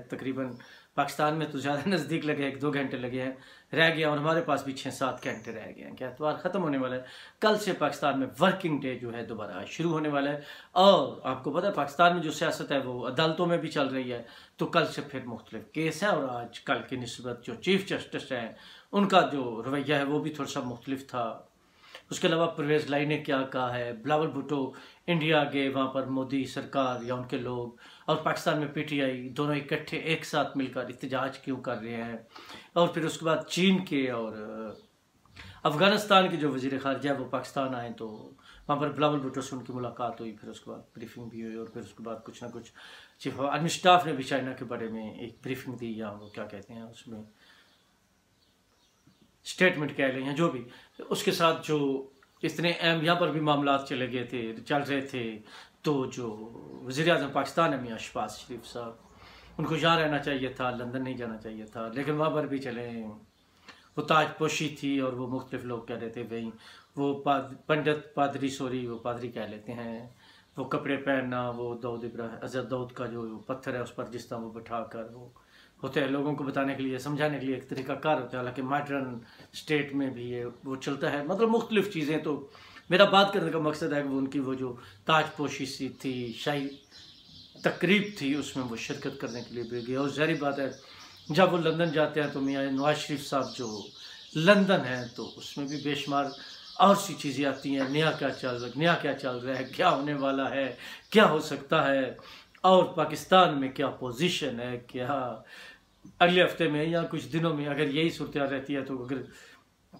तकरीबन पाकिस्तान में तो ज़्यादा नज़दीक लगे, 1-2 घंटे लगे हैं, रह गया, और हमारे पास भी 6-7 घंटे रह गए हैं। क्या एतवार ख़त्म होने वाला है। कल से पाकिस्तान में वर्किंग डे जो है दोबारा शुरू होने वाला है। और आपको पता है पाकिस्तान में जो सियासत है वो अदालतों में भी चल रही है, तो कल से फिर मुख्तलिफ केस हैं। और आज कल की निस्बत जो चीफ जस्टिस हैं उनका जो रवैया है वो भी थोड़ा सा मुख्तलिफ था। उसके अलावा परवेज़ लाई ने क्या कहा है, बिलावल भुट्टो इंडिया गए, वहाँ पर मोदी सरकार या उनके लोग और पाकिस्तान में पीटीआई दोनों इकट्ठे एक साथ मिलकर एहतजाज क्यों कर रहे हैं। और फिर उसके बाद चीन के और अफ़गानिस्तान के जो वज़ीर ख़ारिजा है वो पाकिस्तान आए, तो वहाँ पर बिलावल भुट्टो से उनकी मुलाकात हुई, फिर उसके बाद ब्रीफिंग भी हुई, और फिर उसके बाद कुछ ना कुछ चीफ आर्मी स्टाफ ने भी चाइना के बारे में एक ब्रीफिंग दी, या वो क्या कहते हैं उसमें स्टेटमेंट कह लें या जो भी। उसके साथ जो इतने अहम यहाँ पर भी मामला चल रहे थे, तो जो वज़ीर-ए-आज़म पाकिस्तान है मियां शहबाज शरीफ साहब, उनको यहाँ रहना चाहिए था, लंदन नहीं जाना चाहिए था, लेकिन वहाँ पर भी चले, वो ताजपोशी थी और वो मुख्तलिफ लोग कह रहे थे भाई वो पंडित वो पादरी कह लेते हैं, वो कपड़े पहनना, वो हज़रत दाऊद का जो पत्थर है उस पर जिस तरह वो बैठा कर वो होते हैं, लोगों को बताने के लिए, समझाने के लिए एक तरीका कार होता है। हालांकि मॉडर्न स्टेट में भी ये वो चलता है, मतलब मुख्तलिफ चीज़ें। तो मेरा बात करने का मकसद है कि वो उनकी वो जो ताजपोशी सी थी, शाही तकरीब थी, उसमें वो शिरकत करने के लिए भी गए। और ज़ाहिर बात है जब वो लंदन जाते हैं तो मियां नवाज शरीफ साहब जो लंदन है तो उसमें भी बेशुमार और सी चीज़ें आती हैं, नया क्या चल रहा है, क्या होने वाला है, क्या हो सकता है, और पाकिस्तान में क्या पोजीशन है, क्या अगले हफ्ते में या कुछ दिनों में अगर यही सूरत रहती है तो अगर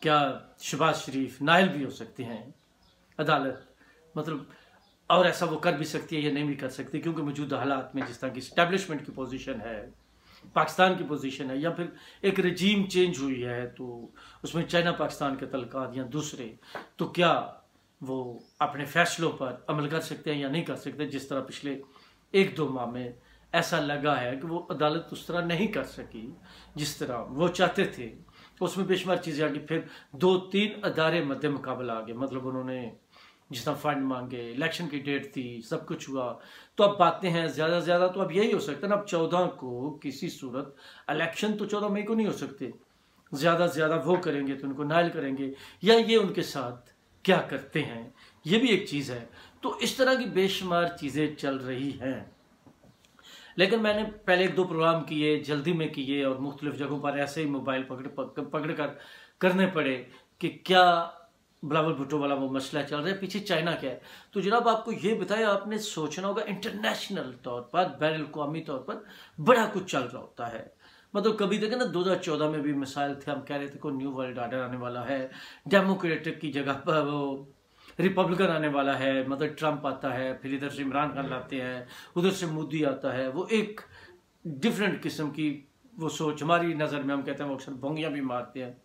क्या शहबाज शरीफ नाइल भी हो सकते हैं अदालत, मतलब, और ऐसा वो कर भी सकती है या नहीं भी कर सकती, क्योंकि मौजूदा हालात में जिस तरह की इस्टेब्लिशमेंट की पोजीशन है, पाकिस्तान की पोजीशन है, या फिर एक रजीम चेंज हुई है तो उसमें चाइना पाकिस्तान के तल्लुकात या दूसरे, तो क्या वो अपने फैसलों पर अमल कर सकते हैं या नहीं कर सकते। जिस तरह पिछले 1-2 माह में ऐसा लगा है कि वो अदालत उस तरह नहीं कर सकी जिस तरह वो चाहते थे, उसमें बेशुमार चीज़ें आ गई। फिर 2-3 अदारे मद्दे मुकाबला आ गए, मतलब उन्होंने जिस तरह फंड मांगे, इलेक्शन की डेट थी, सब कुछ हुआ, तो अब बातें हैं ज़्यादा से ज़्यादा तो अब यही हो सकता है ना, अब 14 को किसी सूरत इलेक्शन तो 14 मई को नहीं हो सकते, ज़्यादा से ज़्यादा वो करेंगे तो उनको नाइल करेंगे, या ये उनके साथ क्या करते हैं, ये भी एक चीज़ है। तो इस तरह की बेशुमार चीज़ें चल रही हैं। लेकिन मैंने पहले 1-2 प्रोग्राम किए, जल्दी में किए, और मुख्तलिफ जगहों पर ऐसे ही मोबाइल पकड़ कर करने पड़े कि क्या बिलावल भुट्टो वाला वो मसला चल रहा है, पीछे चाइना क्या है। तो जनाब आपको ये बताया, आपने सोचना होगा इंटरनेशनल तौर पर, बैन अवी तौर पर बड़ा कुछ चल रहा होता है। मतलब कभी देखे ना 2014 में भी मिसाइल थे, हम कह रहे थे कोई न्यू वर्ल्ड ऑर्डर आने वाला है, डेमोक्रेटिक की जगह पर वो रिपब्लिकन आने वाला है, मतलब ट्रंप आता है, फिर इधर से इमरान खान लाते हैं, उधर से मोदी आता है, वो एक डिफरेंट किस्म की वो सोच हमारी नज़र में, हम कहते हैं वो अक्सर बोंगियाँ भी मारते हैं,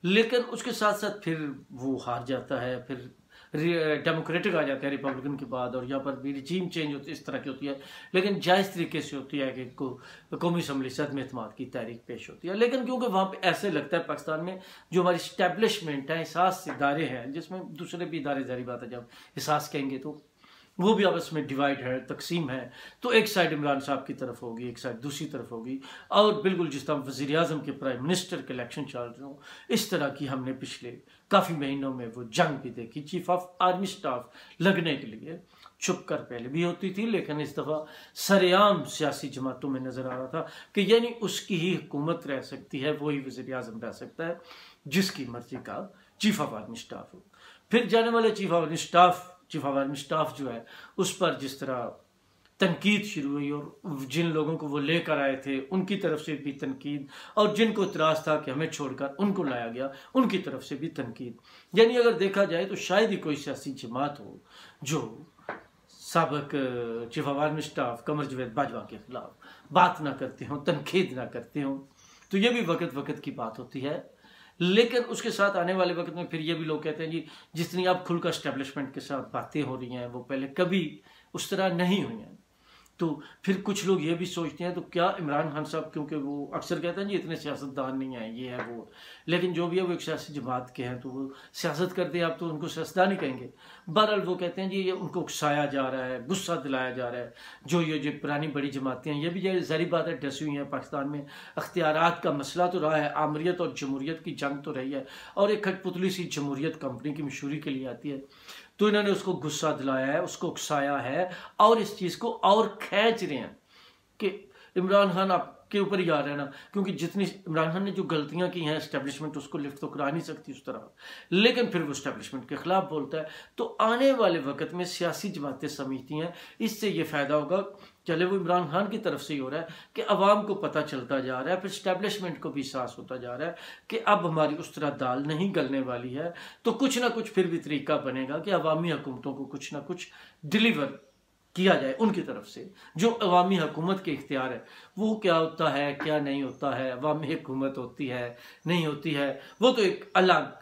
लेकिन उसके साथ साथ फिर वो हार जाता है, फिर डेमोक्रेटिक आ जाता है रिपब्लिकन के बाद, और यहाँ पर भी रिजीम चेंज होती इस तरह की होती है, लेकिन जायज़ तरीके से होती है कि कौमी असम्बली से अदम एतमाद की तहरीक पेश होती है। लेकिन क्योंकि वहाँ पे ऐसे लगता है पाकिस्तान में जो हमारी इस्टेब्लिशमेंट है, एहसास इदारे हैं, जिसमें दूसरे भी इदारे, ज़ाहिर बात है जब एहसास कहेंगे तो वो भी आपस में डिवाइड है, तकसीम है, तो एक साइड इमरान साहब की तरफ होगी, एक साइड दूसरी तरफ होगी, और बिल्कुल जिस तरह वज़ीर आज़म के प्राइम मिनिस्टर के इलेक्शन चल रहे हो, इस तरह की हमने पिछले काफ़ी महीनों में वो जंग भी देखी। चीफ ऑफ आर्मी स्टाफ लगने के लिए छुप कर पहले भी होती थी, लेकिन इस दफ़ा सरेआम सियासी जमातों में नज़र आ रहा था कि यानी उसकी ही हुकूमत रह सकती है, वही वज़ीर आज़म रह सकता है जिसकी मर्जी का चीफ ऑफ आर्मी स्टाफ हो। फिर जाने वाले चीफ ऑफ आर्मी स्टाफ जो है उस पर जिस तरह तनकीद शुरू हुई, और जिन लोगों को वो लेकर आए थे उनकी तरफ से भी तनकीद, और जिनको इतराज़ था कि हमें छोड़कर उनको लाया गया उनकी तरफ से भी तनकीद। यानी अगर देखा जाए तो शायद ही कोई सियासी जमात हो जो साबिक चीफ ऑफ आर्मी स्टाफ कमर जवेद बाजवा के खिलाफ बात ना करते हों, तनकीद ना करते हों। तो ये भी वक्त की बात होती है। लेकिन उसके साथ आने वाले वक्त में फिर ये भी लोग कहते हैं जी जितनी अब खुलकर एस्टेब्लिशमेंट के साथ बातें हो रही हैं वो पहले कभी उस तरह नहीं हुई हैं। तो फिर कुछ लोग ये भी सोचते हैं तो क्या इमरान खान साहब, क्योंकि वो अक्सर कहते हैं जी इतने सियासतदान नहीं हैं, ये है वो, लेकिन जो भी है वो एक सियासी जमात के हैं तो वो सियासत करते हैं, आप तो उनको सियासतदान ही कहेंगे। बहरहाल वो कहते हैं जी ये उनको उकसाया जा रहा है, गुस्सा दिलाया जा रहा है। जो पुरानी बड़ी जमातें हैं ये भी ज़ाहिर बात है डसी हुई हैं। पाकिस्तान में अख्तियारात का मसला तो रहा है, आमरीत और जमहूरियत की जंग तो रही है, और एक खटपुतली सी जमहूरियत कंपनी की मशहूरी के लिए आती है। तो इन्होंने उसको गुस्सा दिलाया है, उसको उकसाया है, और इस चीज़ को और खींच रहे हैं कि इमरान खान आपके ऊपर ही आ रहा है ना, क्योंकि जितनी इमरान खान ने जो गलतियां की हैं एस्टेब्लिशमेंट उसको लिफ्ट तो करा नहीं सकती उस तरह, लेकिन फिर वो एस्टेब्लिशमेंट के खिलाफ बोलता है। तो आने वाले वक्त में सियासी जमातें समझती हैं इससे ये फ़ायदा होगा, चले वो इमरान खान की तरफ से ही हो रहा है कि अवाम को पता चलता जा रहा है, फिर स्टैब्लिशमेंट को भी एहसास होता जा रहा है कि अब हमारी उस तरह दाल नहीं गलने वाली है, तो कुछ ना कुछ फिर भी तरीका बनेगा कि अवामी हुकूमतों को कुछ ना कुछ डिलीवर किया जाए उनकी तरफ से। जो अवामी हुकूमत के इख्तियार है वो क्या होता है क्या नहीं होता है, अवामी हुकूमत होती है नहीं होती है, वो तो एक अलग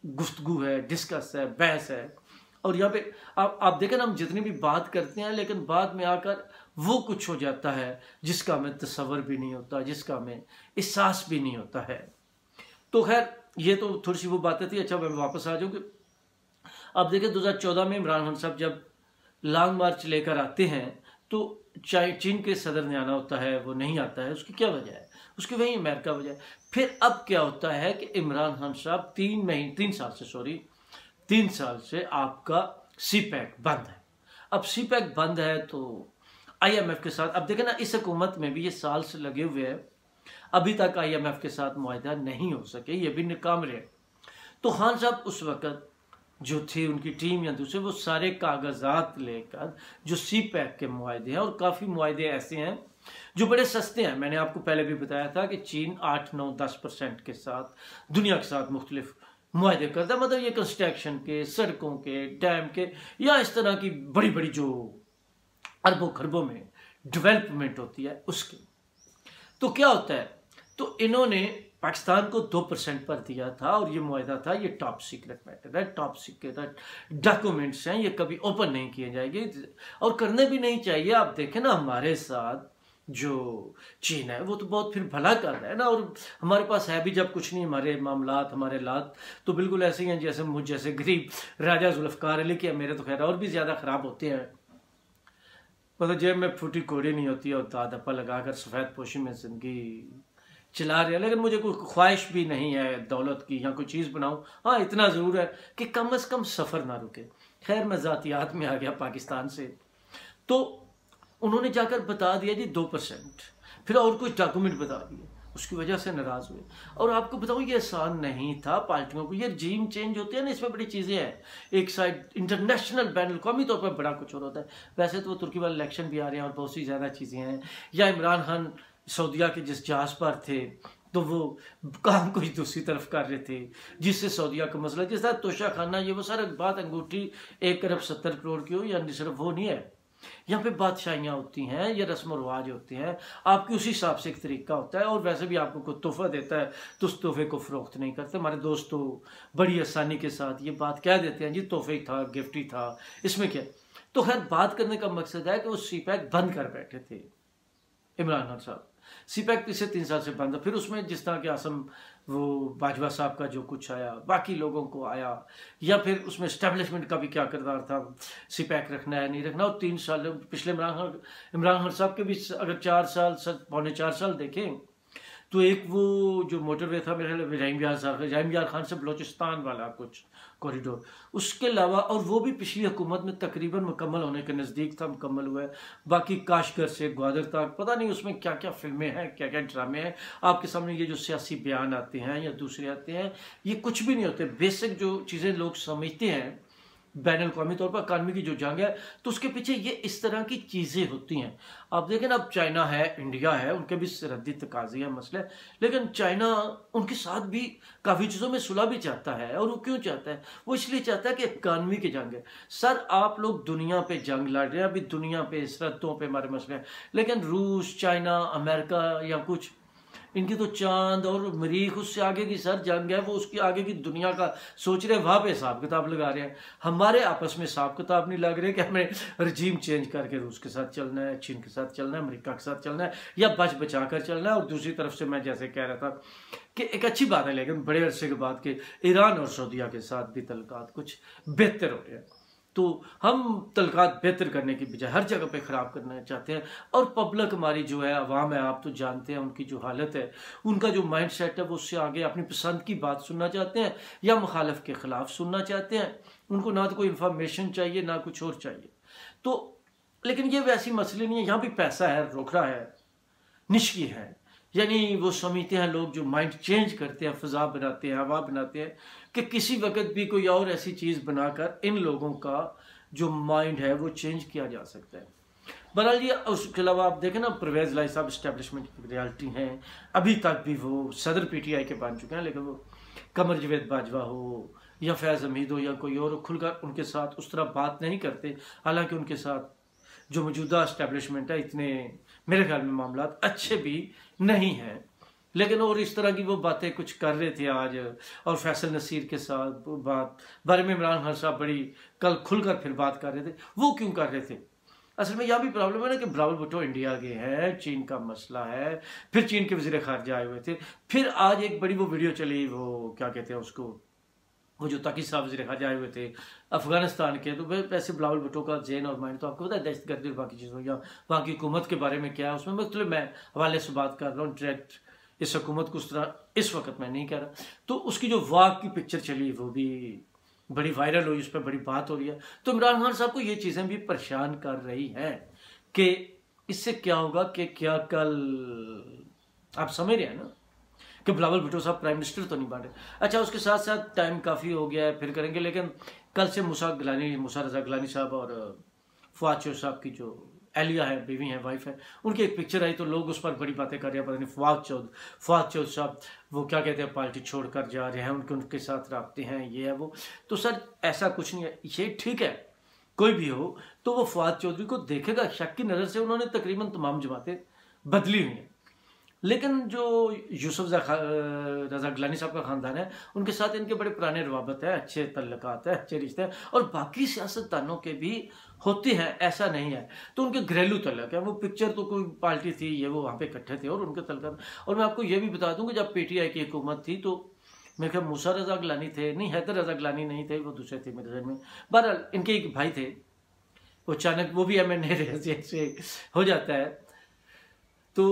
गुफ्तगू है, डिस्कस है, बहस है। और यहाँ पे आप देखें ना, हम जितनी भी बात करते हैं लेकिन बाद में आकर वो कुछ हो जाता है जिसका हमें तसव्वुर भी नहीं होता, जिसका हमें एहसास भी नहीं होता है। तो खैर ये तो थोड़ी सी वो बातें थी। अच्छा मैं वापस आ जाऊँ कि अब देखिए 2014 में इमरान खान साहब जब लॉन्ग मार्च लेकर आते हैं तो चीन के सदर ने आना होता है, वो नहीं आता है। उसकी क्या वजह है? उसकी वही अमेरिका वजह है। फिर अब क्या होता है कि इमरान खान साहब 3 साल से आपका सीपैक बंद है। अब सीपैक बंद है तो IMF के साथ, अब देखें ना इस हुकूमत में भी ये साल से लगे हुए हैं, अभी तक IMF के साथ मुआहदा नहीं हो सके, ये भी नाकाम रहे। तो खान साहब उस वक्त जो थी उनकी टीम या दूसरे, वो सारे कागजात लेकर जो सीपैक के मुआहदे हैं, और काफ़ी मुआहदे ऐसे हैं जो बड़े सस्ते हैं। मैंने आपको पहले भी बताया था कि चीन 8, 9, 10% के साथ दुनिया के साथ मुख्तलिफ मुआहदे करता है, मतलब ये कंस्ट्रक्शन के, सड़कों के, डैम के, या इस तरह की बड़ी बड़ी जो अरबों खरबों में डेवलपमेंट होती है उसके। तो क्या होता है, तो इन्होंने पाकिस्तान को 2% पर दिया था, और ये मुआहदा था, ये टॉप सीक्रेट मैटर है, टॉप सीक्रेट डॉक्यूमेंट्स हैं, ये कभी ओपन नहीं किए जाएंगे और करने भी नहीं चाहिए। आप देखें ना हमारे साथ जो चीन है वो तो बहुत फिर भला कर रहा है ना, और हमारे पास है भी जब कुछ नहीं, हमारे मामलात, हमारे लात तो बिल्कुल ऐसे ही हैं जैसे मुझ जैसे गरीब राजा जुल्फकार अली के। मेरे तो खैर और भी ज़्यादा ख़राब होते हैं, मतलब जेब में फूटी कोड़ी नहीं होती और दादप्पा लगाकर सफ़ेद पोशी में ज़िंदगी चला रहे हैं। लेकिन मुझे कोई ख्वाहिश भी नहीं है दौलत की या कोई चीज़ बनाऊं। हाँ इतना ज़रूर है कि कम से कम सफ़र ना रुके। खैर मैं ज़ातियात में आ गया पाकिस्तान से, तो उन्होंने जाकर बता दिया जी 2%, फिर और कुछ डॉक्यूमेंट बता दिए, उसकी वजह से नाराज़ हुए। और आपको बताऊँ ये आसान नहीं था पार्टियों को, ये रजीम चेंज होते हैं ना, इसमें बड़ी चीज़ें हैं। एक साइड इंटरनेशनल बैन अवी तौर पर बड़ा कुछ और होता है। वैसे तो तुर्की वाले इलेक्शन भी आ रहे हैं और बहुत सी ज़्यादा चीज़ें हैं। या इमरान खान सऊदीया के जिस जहाज़ पर थे तो वो काम कुछ दूसरी तरफ कर रहे थे, जिससे सऊदीया का मसला, जिस तरह तोशा खाना, ये वो सारा बात अंगूठी 1 अरब 70 करोड़ की हो या सिर्फ वो नहीं है। यहाँ पे बादशाहियाँ होती हैं, ये रस्म रिवाज होते हैं, आपकी उसी हिसाब से एक तरीका होता है। और वैसे भी आपको कोई तोहफा देता है तो उस तोहफे को फ़रोख्त नहीं करते। हमारे दोस्त तो बड़ी आसानी के साथ ये बात कह देते हैं जी तोहफे ही था, गिफ्ट ही था, इसमें क्या। तो खैर बात करने का मकसद है कि वो सीपैक बंद कर बैठे थे इमरान खान साहब। सीपैक पिछले 3 साल से बंद है। फिर उसमें जिस तरह के आसम वो बाजवा साहब का जो कुछ आया, बाकी लोगों को आया, या फिर उसमें एस्टेब्लिशमेंट का भी क्या किरदार था, सीपैक रखना है नहीं रखना। और 3 साल पिछले इमरान खान साहब के भी अगर 4 साल 4.25 साल देखें तो एक वो जो मोटरवे था मेरे ख्याल रहीम यार खान से बलोचिस्तान वाला कुछ कॉरिडोर, उसके अलावा, और वो भी पिछली हुकूमत में तकरीबन मुकम्मल होने के नज़दीक था, मुकम्मल हुआ है। बाकी काशगर से ग्वादर तक पता नहीं उसमें क्या क्या फिल्में हैं, क्या क्या ड्रामे हैं। आपके सामने ये जो सियासी बयान आते हैं या दूसरे आते हैं, ये कुछ भी नहीं होते। बेसिक जो चीज़ें लोग समझते हैं बैन अवी तौर पर इकानमी की जो जंग है, तो उसके पीछे ये इस तरह की चीज़ें होती हैं। आप देखें ना, अब चाइना है, इंडिया है, उनके भी सरहदी तकाज़े हैं, मसले, लेकिन चाइना उनके साथ भी काफ़ी चीज़ों में सुलह भी चाहता है। और वो क्यों चाहता है? वो इसलिए चाहता है कि इकानमी की जंग है। सर आप लोग दुनिया पे जंग लड़ रहे हैं, अभी दुनिया पे सरहदों पे हमारे मसले हैं, लेकिन रूस, चाइना, अमेरिका या कुछ इनकी तो चांद और मरीख उससे आगे की सर जंग है, वो उसकी आगे की दुनिया का सोच रहे, वहाँ पे हिसाब किताब लगा रहे हैं। हमारे आपस में हिसाब किताब नहीं लग रहे कि हमें रजीम चेंज करके रूस के साथ चलना है, चीन के साथ चलना है, अमेरिका के साथ चलना है, या बच बचा कर चलना है। और दूसरी तरफ से मैं जैसे कह रहा था कि एक अच्छी बात है, लेकिन बड़े अरसे के बाद के ईरान और सऊदीया के साथ भी तल्लुकात कुछ बेहतर हो रहे हैं। तो हम तल्लुकात बेहतर करने की बजाय हर जगह पे ख़राब करना चाहते हैं। और पब्लिक हमारी जो है, अवाम है, आप तो जानते हैं उनकी जो हालत है, उनका जो माइंड सेट है, वो उससे आगे अपनी पसंद की बात सुनना चाहते हैं या मुखालिफ के ख़िलाफ़ सुनना चाहते हैं। उनको ना तो कोई इन्फॉर्मेशन चाहिए ना कुछ और चाहिए। तो लेकिन ये वैसी मसले नहीं है, यहाँ भी पैसा है, रोकड़ा है, निश्की है। यानी वो समझते हैं लोग जो माइंड चेंज करते हैं, फ़ज़ा बनाते हैं, हवा बनाते हैं, कि किसी वक्त भी कोई और ऐसी चीज़ बनाकर इन लोगों का जो माइंड है वो चेंज किया जा सकता है। बहरहाल ये, उसके अलावा आप देखें ना, परवेज़ लाई साहब इस्टेब्लिशमेंट की रियलिटी हैं, अभी तक भी वो सदर PTI के बन चुके हैं, लेकिन वो कमर जवेद बाजवा हो या फैज़ हमीद हो या कोई और, खुलकर उनके साथ उस तरह बात नहीं करते। हालांकि उनके साथ जो मौजूदा इस्टेब्लिशमेंट है, इतने मेरे ख्याल में मामला अच्छे भी नहीं हैं, लेकिन और इस तरह की वो बातें कुछ कर रहे थे आज। और फैसल नसीर के साथ बात बारे में इमरान खान साहब बड़ी कल खुलकर फिर बात कर रहे थे। वो क्यों कर रहे थे? असल में यहाँ भी प्रॉब्लम है ना कि बिलावल भुट्टो इंडिया गए हैं, चीन का मसला है, फिर चीन के वज़ीर ख़ारिजा आए हुए थे, फिर आज एक बड़ी वो वीडियो चली, वो क्या कहते हैं उसको, वो जो ताकि साहब वज़ीर ख़ारिजा आए हुए थे अफ़गानिस्तान के। तो वैसे बिलावल भुट्टो का ज़हन और माइंड तो आपको पता है, दहशतगर्दी और बाकी चीज़ों या वहाँ की हुकूमत के बारे में क्या है, उसमें मतलब मैं हवाले से बात कर रहा हूँ, डायरेक्ट इस हुकूमत को उस तरह इस वक्त मैं नहीं कह रहा। तो उसकी जो वाक की पिक्चर चली वो भी बड़ी वायरल हुई, उस पर बड़ी बात हो रही है। तो इमरान खान साहब को ये चीज़ें भी परेशान कर रही हैं कि इससे क्या होगा, कि क्या कल आप समझ रहे हैं ना कि बिलावल भुट्टो साहब प्राइम मिनिस्टर तो नहीं बन रहे। अच्छा, उसके साथ साथ टाइम काफ़ी हो गया है, फिर करेंगे, लेकिन कल से मूसा रजा गिलानी साहब और फवाद चौधरी साहब की जो एलिया है, बीवी है, वाइफ है, उनकी एक पिक्चर आई तो लोग उस पर बड़ी बातें कर रहे हैं। पता नहीं फवाद चौधरी साहब वो क्या कहते हैं, पार्टी छोड़कर जा रहे हैं, उनके साथ रखते हैं, ये है वो। तो सर ऐसा कुछ नहीं है, ये ठीक है, कोई भी हो तो वो फवाद चौधरी को देखेगा शक की नज़र से। उन्होंने तकरीबन तमाम जमातें बदली हुई हैं, लेकिन जो यूसुफ रजा गिलानी साहब का ख़ानदान है, उनके साथ इनके बड़े पुराने रवाबत है, अच्छे तल्लुकात है, अच्छे रिश्ते हैं, और बाकी सियासतदानों के भी होते हैं, ऐसा नहीं है। तो उनके घरेलू तल्लुक है। वो पिक्चर तो कोई पार्टी थी, ये वो वहाँ पे इकट्ठे थे और उनके तल्लुक। और मैं आपको ये भी बता दूँ कि जब PTI की हुकूमत थी तो मेरे ख्याल मूसा रजा गिलानी थे, नहीं हैदर रजा गिलानी नहीं थे, वो दूसरे थे मेरे जहन में। बहरहाल इनके एक भाई थे, वो अचानक वो भी MNA से हो जाता है। तो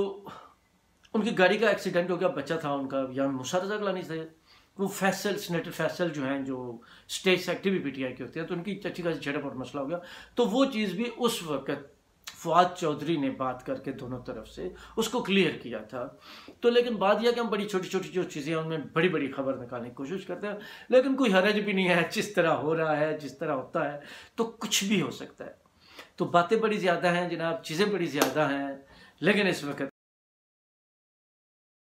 उनकी गाड़ी का एक्सीडेंट हो गया, बच्चा था उनका, या मूसा रजा गिलानी थे, वो सेनेटर फैसल जो हैं, जो स्टेट सेक्रेटरी भी PTI के होते हैं, तो उनकी अच्छी खासी झड़प और मसला हो गया। तो वो चीज़ भी उस वक्त फवाद चौधरी ने बात करके दोनों तरफ से उसको क्लियर किया था। तो लेकिन बात यह कि हम बड़ी छोटी छोटी जो चीज़ें हैं उनमें बड़ी बड़ी खबर निकालने की कोशिश करते हैं, लेकिन कोई हरज भी नहीं है। जिस तरह हो रहा है, जिस तरह होता है, तो कुछ भी हो सकता है। तो बातें बड़ी ज़्यादा हैं जनाब, चीज़ें बड़ी ज़्यादा हैं, लेकिन इस वक्त